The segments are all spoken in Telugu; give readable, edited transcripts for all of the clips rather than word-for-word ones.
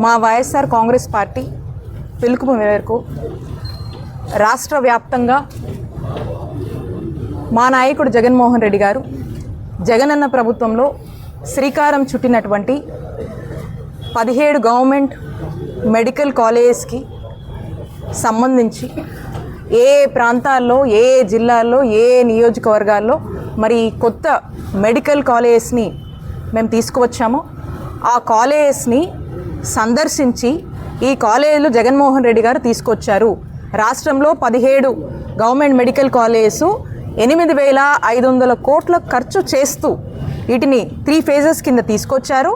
మా వైఎస్ఆర్ కాంగ్రెస్ పార్టీ పిలుపు మేరకు రాష్ట్ర వ్యాప్తంగా మా నాయకుడు జగన్మోహన్ రెడ్డి గారు జగనన్న ప్రభుత్వంలో శ్రీకారం చుట్టినటువంటి 17 గవర్నమెంట్ మెడికల్ కాలేజెస్కి సంబంధించి ఏ ప్రాంతాల్లో ఏ జిల్లాల్లో ఏ నియోజకవర్గాల్లో మరి కొత్త మెడికల్ కాలేజెస్ని మేము తీసుకువచ్చామో ఆ కాలేజెస్ని సందర్శించి ఈ కాలేజీలు జగన్మోహన్ రెడ్డి గారు తీసుకొచ్చారు. రాష్ట్రంలో 17 గవర్నమెంట్ మెడికల్ కాలేజెస్ 8,500 కోట్ల ఖర్చు చేస్తూ వీటిని 3 ఫేజెస్ కింద తీసుకొచ్చారు.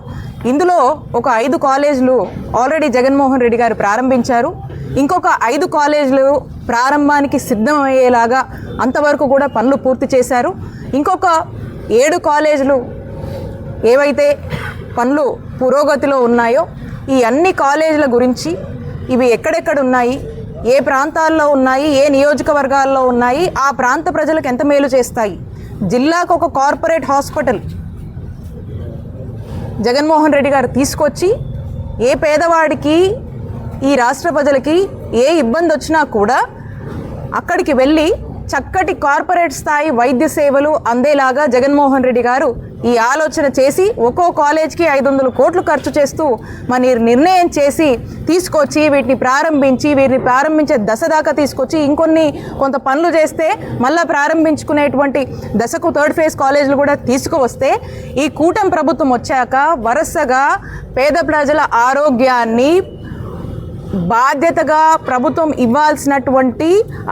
ఇందులో ఒక 5 కాలేజీలు ఆల్రెడీ జగన్మోహన్ రెడ్డి గారు ప్రారంభించారు. ఇంకొక 5 కాలేజీలు ప్రారంభానికి సిద్ధమయ్యేలాగా అంతవరకు కూడా పనులు పూర్తి చేశారు. ఇంకొక 7 కాలేజీలు ఏవైతే పనులు పురోగతిలో ఉన్నాయో ఈ అన్ని కాలేజీల గురించి ఇవి ఎక్కడెక్కడ ఉన్నాయి, ఏ ప్రాంతాల్లో ఉన్నాయి, ఏ నియోజకవర్గాల్లో ఉన్నాయి, ఆ ప్రాంత ప్రజలకు ఎంత మేలు చేస్తాయి, జిల్లాకు ఒక కార్పొరేట్ హాస్పిటల్ జగన్మోహన్ రెడ్డి గారు తీసుకొచ్చి ఏ పేదవాడికి ఈ రాష్ట్ర ప్రజలకి ఏ ఇబ్బంది వచ్చినా కూడా అక్కడికి వెళ్ళి చక్కటి కార్పొరేట్ స్థాయి వైద్య సేవలు అందేలాగా జగన్మోహన్ రెడ్డి గారు ఈ ఆలోచన చేసి ఒక్కో కాలేజ్కి 500 కోట్లు ఖర్చు చేస్తూ మరి నిర్ణయం చేసి తీసుకొచ్చి వీటిని ప్రారంభించే దశ దాకా తీసుకొచ్చి కొంత పనులు చేస్తే మళ్ళీ ప్రారంభించుకునేటువంటి దశకు 3rd ఫేజ్ కాలేజీలు కూడా తీసుకువస్తే ఈ కూటమి ప్రభుత్వం వచ్చాక వరుసగా పేద ప్రజల ఆరోగ్యాన్ని బాధ్యతగా ప్రభుత్వం ఇవ్వాల్సినటువంటి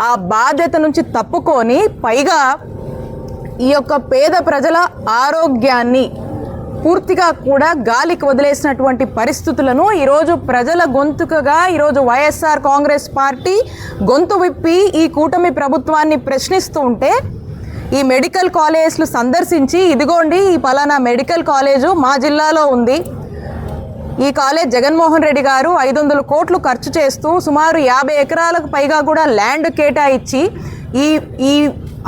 ఆ బాధ్యత నుంచి తప్పుకొని పైగా ఈ యొక్క పేద ప్రజల ఆరోగ్యాన్ని పూర్తిగా కూడా గాలికి వదిలేసినటువంటి పరిస్థితులను ఈరోజు ప్రజల గొంతుకగా ఈరోజు వైఎస్ఆర్ కాంగ్రెస్ పార్టీ గొంతు విప్పి ఈ కూటమి ప్రభుత్వాన్ని ప్రశ్నిస్తూ ఉంటే ఈ మెడికల్ కాలేజెస్లు సందర్శించి ఇదిగోండి ఈ పలానా మెడికల్ కాలేజు మా జిల్లాలో ఉంది, ఈ కాలేజ్ జగన్మోహన్ రెడ్డి గారు 500 కోట్లు ఖర్చు చేస్తూ సుమారు 50 ఎకరాలకు పైగా కూడా ల్యాండ్ కేటాయించి ఈ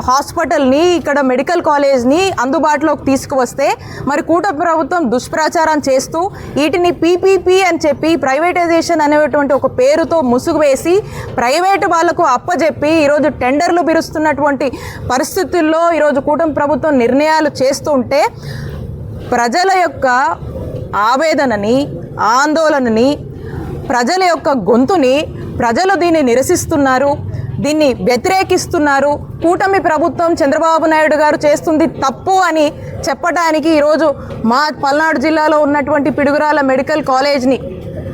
హాస్పిటల్ని ఇక్కడ మెడికల్ కాలేజ్ని అందుబాటులోకి తీసుకువస్తే మరి కూటమి ప్రభుత్వం దుష్ప్రచారం చేస్తూ వీటిని పీపీపీ అని చెప్పి ప్రైవేటైజేషన్ అనేటువంటి ఒక పేరుతో ముసుగు వేసి ప్రైవేటు వాళ్లకు అప్పజెప్పి ఈరోజు టెండర్లు పిలుస్తున్నటువంటి పరిస్థితుల్లో ఈరోజు కూటమి ప్రభుత్వం నిర్ణయాలు చేస్తుంటే ప్రజల యొక్క ఆవేదనని ఆందోళనని ప్రజల యొక్క గొంతుని ప్రజలు దీన్ని నిరసిస్తున్నారు, దీన్ని వ్యతిరేకిస్తున్నారు. కూటమి ప్రభుత్వం చంద్రబాబు నాయుడు గారు చేస్తుంది తప్పు అని చెప్పడానికి ఈరోజు మా పల్నాడు జిల్లాలో ఉన్నటువంటి పిడుగురాల మెడికల్ కాలేజ్ని